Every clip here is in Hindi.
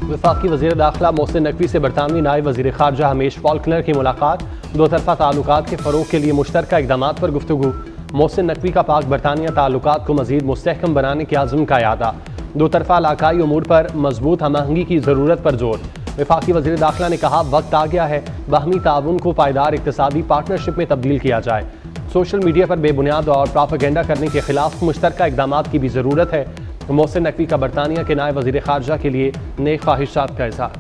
वफाकी वज़ीर दाखिला मोहसिन नकवी से बरतानवी नायब वज़ीर ख़ारजा हमीश फॉल्कनर की मुलाकात। दो तरफ़ा ताल्लुकात के फ़रोग़ के लिए मुश्तरका इक़दामात पर गुफ्तगू। मोहसिन नकवी का पाक बरतानिया ताल्लुकात को मज़ीद मुस्तहकम बनाने के आज़म का यादा। दो तरफ़ा इलाकाई उमूर पर मजबूत हमआहंगी की ज़रूरत पर जोर। वफाकी वज़ीर दाखिला ने कहा, वक्त आ गया है बाहमी ताउन को पायदार इक़्तिसादी पार्टनरशिप में तब्दील किया जाए। सोशल मीडिया पर बेबुनियाद और प्रोपेगेंडा करने के खिलाफ मुश्तरका इक़दामात की भी ज़रूरत है। मोहसिन नकवी का बरतानिया के नायब वज़ीर ख़ारजा के लिए नेक ख्वाहिशात का इज़हार।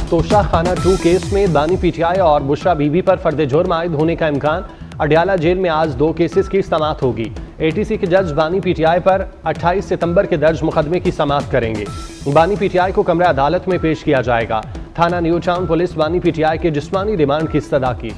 तोशा खाना 2 केस में बानी पीटीआई और बुशरा बीबी पर फर्द जुर्म आयद होने का इम्कान। अडयाला जेल में आज 2 केसेस की समाअत होगी। एटीसी के जज बानी पीटीआई पर 28 सितंबर के दर्ज मुकदमे की समाअत करेंगे। बानी पीटीआई को कमरा अदालत में पेश किया जाएगा। थाना न्यू टाउन पुलिस बानी पीटीआई के जिस्मानी रिमांड की इस्तदा की।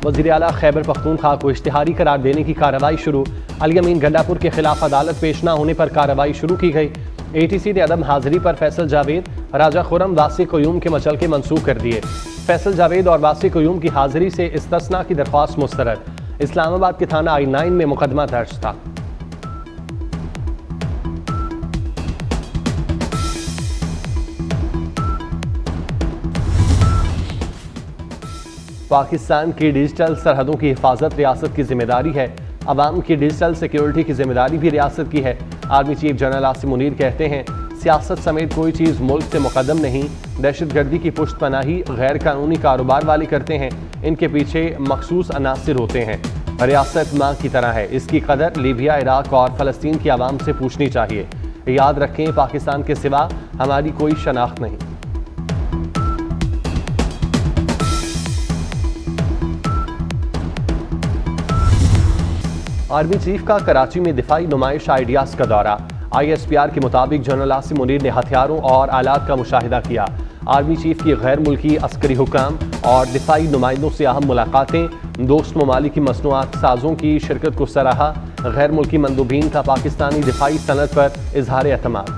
वज़ीर आला खैबर पख्तूनख्वा को इश्तिहारी करार देने की कार्रवाई शुरू। अली अमीन गंडापुर के खिलाफ अदालत पेश न होने पर कार्रवाई शुरू की गई। एटीसी ने अदम हाजिरी पर फैसल जावेद, राजा खुरम, वासी क़यूम के मचलके मंसूख कर दिए। फैसल जावेद और वासी क़यूम की हाजिरी से इस्तस्ना की दरख्वास्त मुस्तरद। इस्लामाबाद के थाना I-9 में मुकदमा दर्ज था। पाकिस्तान की डिजिटल सरहदों की हिफाजत रियासत की जिम्मेदारी है। अवाम की डिजिटल सिक्योरिटी की जिम्मेदारी भी रियासत की है। Army chief general Asim Munir कहते हैं, सियासत समेत कोई चीज़ मुल्क से मुकद्दम नहीं। दहशतगर्दी की पुष्ट पनाही गैर कानूनी कारोबार वाले करते हैं। इनके पीछे मखसूस अनासिर होते हैं। रियासत माँ की तरह है, इसकी कदर लीबिया, इराक और फ़लस्तीन की आवाम से पूछनी चाहिए। याद रखें, पाकिस्तान के सिवा हमारी कोई शनाख्त नहीं। आर्मी चीफ का कराची में दिफाई नुमाइश आइडियाज़ का दौरा। ISPR के मुताबिक जनरल आसिम मुनीर ने हथियारों और आलात का मुशाहिदा किया। आर्मी चीफ की गैर मुल्की अस्करी हुकाम और दिफाई नुमाइंदों से अहम मुलाकातें। दोस्त ममालिक की मसनूआत साजों की शिरकत को सराहा। गैर मुल्की मंदूबीन का पाकिस्तानी दिफाई सनद पर इजहार एतमाद।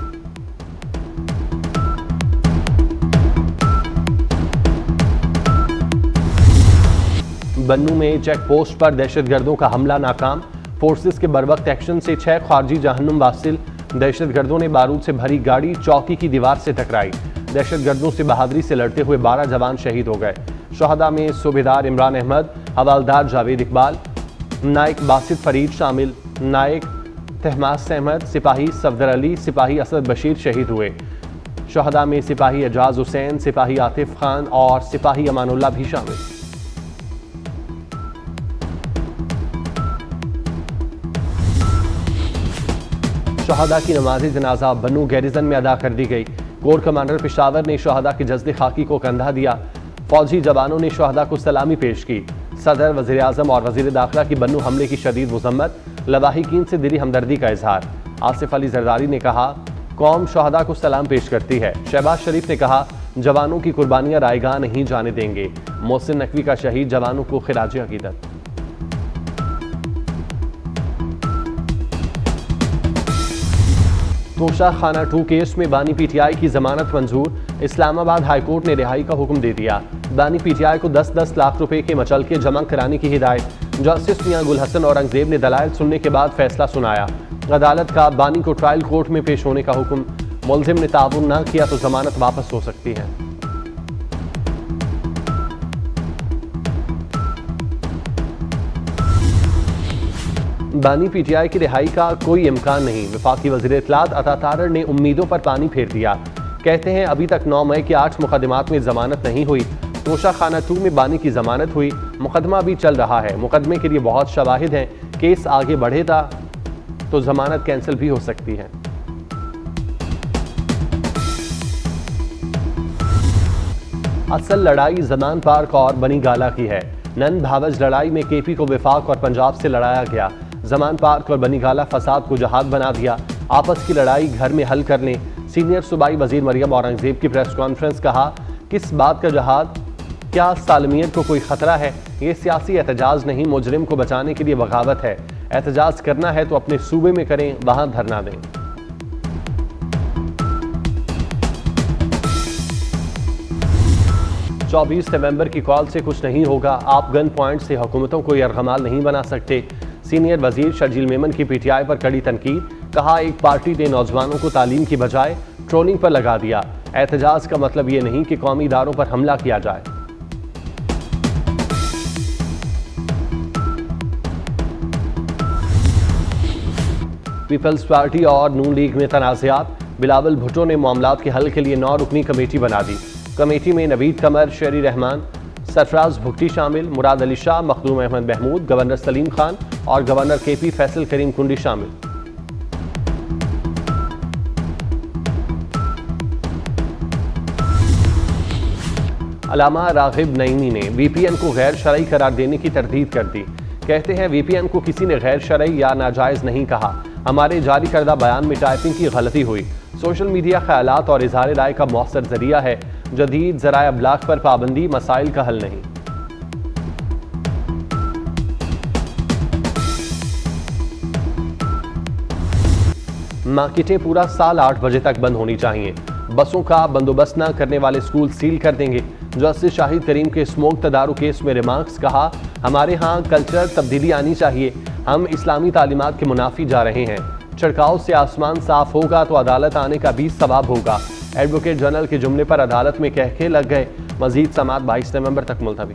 बन्नू में चेक पोस्ट पर दहशतगर्दों का हमला नाकाम। फोर्सेस के बरवक्त एक्शन से 6 खारजी जहन्नुम वासिल। दहशतगर्दों ने बारूद से भरी गाड़ी चौकी की दीवार से टकराई। दहशतगर्दों से बहादुरी से लड़ते हुए 12 जवान शहीद हो गए। शहदा में सूबेदार इमरान अहमद, हवालदार जावेद इकबाल, नायक बासित फरीद शामिल। नायक तहमास अहमद, सिपाही सफदर अली, सिपाही असद बशीर शहीद हुए। शहदा में सिपाही एजाज हुसैन, सिपाही आतिफ खान और सिपाही अमानुल्लाह भी शामिल। शहदा की नमाज जनाजा बन्नू गैरिजन में अदा कर दी गई। कोर कमांडर पेशावर ने शहदा के जज्दे खाकी को कंधा दिया। फौजी जवानों ने शहदा को सलामी पेश की। सदर, वज़ीर आज़म और वज़ीर दाखिला की बन्नू हमले की शदीद मज़म्मत। लवाहिकीन से दिली हमदर्दी का इजहार। आसिफ अली जरदारी ने कहा, कौम शहदा को सलाम पेश करती है। शहबाज शरीफ ने कहा, जवानों की कुर्बानियाँ रायगाह नहीं जाने देंगे। मोहसिन नकवी का शहीद जवानों को खिराज अकीदत। तोशा खाना 2 केस में बानी पीटीआई की जमानत मंजूर। इस्लामाबाद हाईकोर्ट ने रिहाई का हुक्म दे दिया। बानी पीटीआई को 10-10 लाख रुपए के मचलके जमा कराने की हिदायत। जस्टिस मियां गुल हसन औरंगजेब ने दलाइल सुनने के बाद फैसला सुनाया। अदालत का बानी को ट्रायल कोर्ट में पेश होने का हुक्म। मुलजिम ने ताउन न किया तो जमानत वापस हो सकती है। बानी पीटीआई की रिहाई का कोई इम्कान नहीं। वफाकी वज़ीर इत्तलात अता तारर ने उम्मीदों पर पानी फेर दिया। कहते हैं, अभी तक 9 मई के 8 मुकदमात में जमानत नहीं हुई। तोशा खाना 2 में बानी की जमानत हुई। मुकदमा भी चल रहा है। मुकदमे के लिए बहुत शवाहिद हैं। केस आगे बढ़ेगा तो जमानत कैंसिल भी हो सकती है। असल लड़ाई जमान पार्क और बनी गाला की है। नन भावज लड़ाई में केपी को विफाक और पंजाब से लड़ाया गया। जमान पार्क और बनी गाला फसाद को जहाद बना दिया। आपस की लड़ाई घर में हल कर लें। सीनियर सूबाई वजीर मरियम औरंगजेब की प्रेस कॉन्फ्रेंस। कहा, किस बात का जहाद? क्या सालमियत को कोई खतरा है? ये सियासी एहतजाज नहीं, मुजरिम को बचाने के लिए बगावत है। एहतजाज करना है तो अपने सूबे में करें, वहां धरना दें। 24 नवंबर की कॉल से कुछ नहीं होगा। आप गन पॉइंट से हुकूमतों को यरगमाल नहीं बना सकते। सीनियर वजीर शर्जील मेमन की पीटीआई पर कड़ी तनकीद। कहा, एक पार्टी ने नौजवानों को तालीम की बजाय ट्रोलिंग पर लगा दिया। एहतजाज का मतलब ये नहीं कि कौमी इदारों पर हमला किया जाए। पीपल्स पार्टी और नून लीग में तनाज़ात। बिलावल भुट्टो ने मामलात के हल के लिए 9 रुकनी कमेटी बना दी। कमेटी में नवीद कमर, शेरी रहमान, सरफराज भुगटी शामिल, मुराद अली शाह, मखदूम अहमद महमूद, गवर्नर सलीम खान और गवर्नर केपी फैसल करीम कुंडी शामिल। अलामा रागिब नईमी ने वीपीएन को गैर शरई करार देने की तरदीद कर दी। कहते हैं, वीपीएन को किसी ने गैर शरई या नाजायज नहीं कहा। हमारे जारी करदा बयान में टाइपिंग की गलती हुई। सोशल मीडिया ख्यालात और इजहार राय का मौसर जरिया है। जदीद ज़राए अबलाग पर पाबंदी मसाइल का हल नहीं। मार्केटें पूरा साल 8 बजे तक बंद होनी चाहिए। बसों का बंदोबस्त न करने वाले स्कूल सील कर देंगे। जस्टिस शाहिद करीम के स्मोक तदारू केस में रिमार्क्स। कहा, हमारे यहाँ कल्चर तब्दीली आनी चाहिए। हम इस्लामी तालीमात के मुनाफी जा रहे हैं। छिड़काव से आसमान साफ होगा तो अदालत आने का भी सवाब होगा। एडवोकेट जनरल के जुमले पर अदालत में कहके लग गए। मजीद समात 22 नवंबर तक मुलतवी।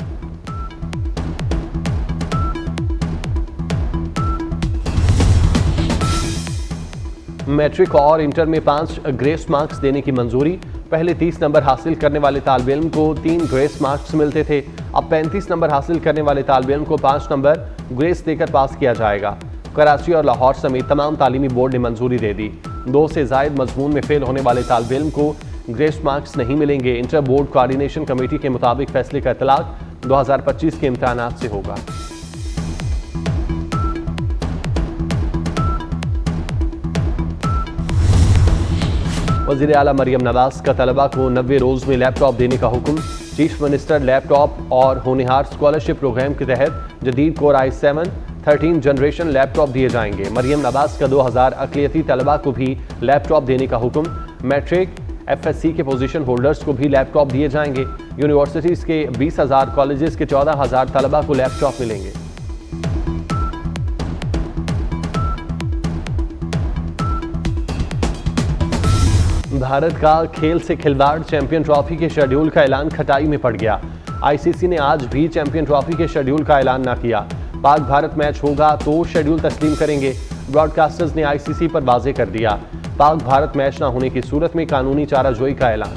मैट्रिक और इंटर में 5 ग्रेस मार्क्स देने की मंजूरी। पहले 30 नंबर हासिल करने वाले तालिब इल्म को 3 ग्रेस मार्क्स मिलते थे। अब 35 नंबर हासिल करने वाले तालिब इल्म को 5 नंबर ग्रेस देकर पास किया जाएगा। कराची और लाहौर समेत तमाम तालीमी बोर्ड ने मंजूरी दे दी। 2 से ज़ायद मजमून में फेल होने वाले तालिब इल्म को ग्रेस मार्क्स नहीं मिलेंगे। इंटर बोर्ड कोऑर्डिनेशन कमेटी के मुताबिक फैसले का इतलाक 2025 के इम्तिहानात से होगा। वज़ीर आला मरियम नवाज का तलबा को 90 रोज़ में लैपटॉप देने का हुक्म। चीफ मिनिस्टर लैपटॉप और होनहार स्कॉलरशिप प्रोग्राम के तहत जदीद कोर i7 13 जनरेशन लैपटॉप दिए जाएंगे। मरियम नवाज का 2000 अक़लियती तलबा को भी लैपटॉप देने का हुक्म। मैट्रिक FSC के पोजीशन होल्डर्स को भी लैपटॉप दिए जाएंगे। यूनिवर्सिटीज़ के 20,000, कॉलेजेस के 14,000 तलबा को लैपटॉप मिलेंगे। भारत का खेल से खिलवाड़। चैंपियन ट्रॉफी के शेड्यूल का ऐलान खटाई में पड़ गया। ICC ने आज भी चैंपियन ट्रॉफी के शेड्यूल का ऐलान न किया। पाक भारत मैच होगा तो शेड्यूल तस्लीम करेंगे। ब्रॉडकास्टर्स ने ICC पर वाज़ेह कर दिया। पाक भारत मैच न होने की सूरत में कानूनी चाराजोई का ऐलान।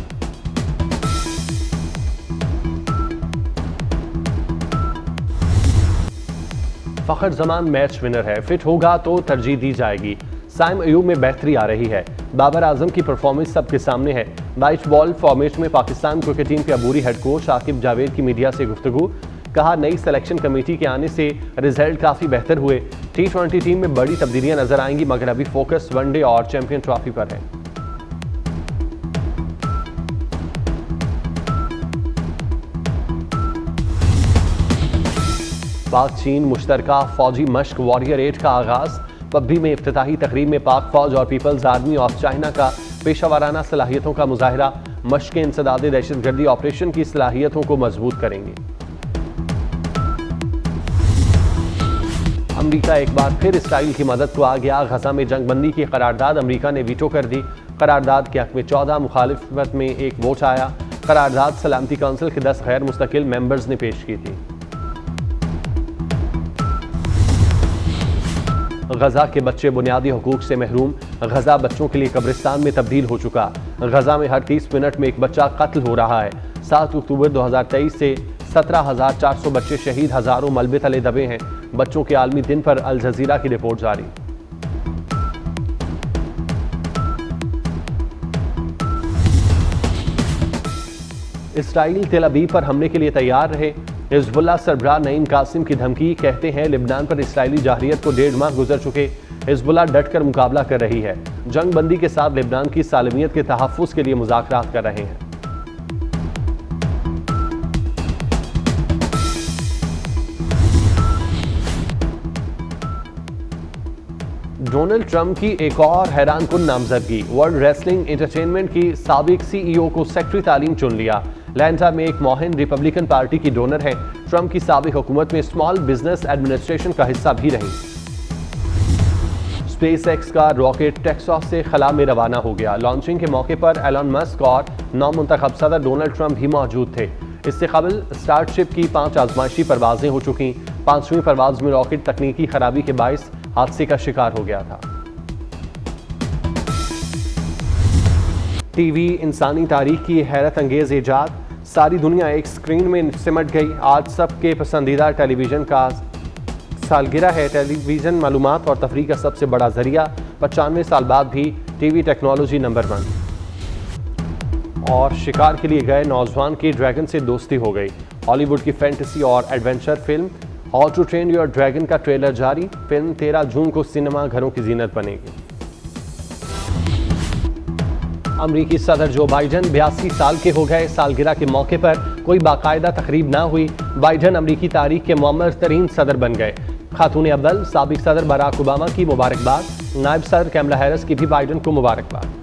फखर जमान मैच विनर है। फिट होगा तो तरजीह दी जाएगी। साइम अयूब में बेहतरी आ रही है। बाबर आजम की परफॉर्मेंस सबके सामने है। 22 बॉल फॉर्मेट में पाकिस्तान क्रिकेट टीम के अबूरी हेड कोच आकिब जावेद की मीडिया से गुफ्तगू। कहा, नई सिलेक्शन कमेटी के आने से रिजल्ट काफ़ी बेहतर हुए। T20 टीम में बड़ी तब्दीलियां नजर आएंगी, मगर अभी फोकस वनडे और चैंपियन ट्रॉफी पर है। पाक चीन मुश्तरका फौजी मश्क वॉरियर 8 का आगाज। पब्बी में इफ्तिताही तकरीब में पाक फौज और पीपल्स आर्मी ऑफ चाइना का पेशावराना सलाहियतों का मुजाहरा। मश्क इंसदाद दहशतगर्दी ऑपरेशन की सलाहियतों को मजबूत करेंगे। अमरीका एक बार फिर इसराइल की मदद को आ गया। गजा में जंगबंदी की करारदाद अमरीका ने वीटो कर दी। करारदाद के हक में 14, मुखालिफत में 1 वोट आया। करारदाद सलामती काउंसिल के 10 गैर मुस्तकिल मेंबर्स ने पेश की थी। गजा के बच्चे बुनियादी हुकूक से महरूम। गजा बच्चों के लिए कब्रिस्तान में तब्दील हो चुका। गजा में हर 30 मिनट में एक बच्चा कत्ल हो रहा है। 7 अक्टूबर 2023 से 17,400 बच्चे शहीद, हजारों मलबे तले दबे हैं। बच्चों के आलमी दिन पर अल जजीरा की रिपोर्ट जारी। इसराइल तेल अवीव पर हमले के लिए तैयार रहे। हिजबुल्लाह सरबराह नईम कासिम की धमकी। कहते हैं, लिबनान पर इसराइली जाहिरियत को 1.5 माह गुजर चुके। हिजबुल्लाह डटकर मुकाबला कर रही है। जंग बंदी के साथ लिबनान की सालमियत के तहफ़्फ़ुज़ के लिए मुज़ाकरात कर रहे हैं। डोनाल्ड ट्रंप की एक और हैरानकुन नामजदगी। वर्ल्ड रेसलिंग एंटरटेनमेंट की साबिक CEO को सेक्रेटरी तालीम चुन लिया। लैंडा में एक मोहन रिपब्लिकन पार्टी की डोनर है। ट्रंप की साबिक हुकूमत में स्मॉल बिजनेस एडमिनिस्ट्रेशन का हिस्सा भी रही। स्पेसएक्स का रॉकेट टेक्सास से खला में रवाना हो गया। लॉन्चिंग के मौके पर एलन मस्क और नौमुंतखब सदर डोनाल्ड ट्रंप भी मौजूद थे। इससे कबल स्टारशिप की 5 आजमाइशी परवाजें हो चुकी। 5वीं परवाज में रॉकेट तकनीकी खराबी के बायस हादसे का शिकार हो गया था। टीवी इंसानी तारीख की हैरत अंगेज ईजाद। सारी दुनिया एक स्क्रीन में सिमट गई। आज सबके पसंदीदा टेलीविज़न का सालगिरह है। टेलीविज़न मालूमात और तफरीह का सबसे बड़ा जरिया। 95 साल बाद भी टीवी टेक्नोलॉजी नंबर 1। और शिकार के लिए गए नौजवान की ड्रैगन से दोस्ती हो गई। हॉलीवुड की फैंटेसी और adventure film how to train your dragon का ट्रेलर जारी। फिल्म 13 जून को सिनेमा घरों की जीनत बनेगी। अमरीकी सदर जो बाइडन 82 साल के हो गए। सालगिरह के मौके पर कोई बाकायदा तकरीब ना हुई। बाइडन अमरीकी तारीख के मुअम्मर तरीन सदर बन गए। खातून अव्वल साबिक सदर बराक ओबामा की मुबारकबाद। नायब सदर कैमला हैरिस की भी बाइडन को मुबारकबाद।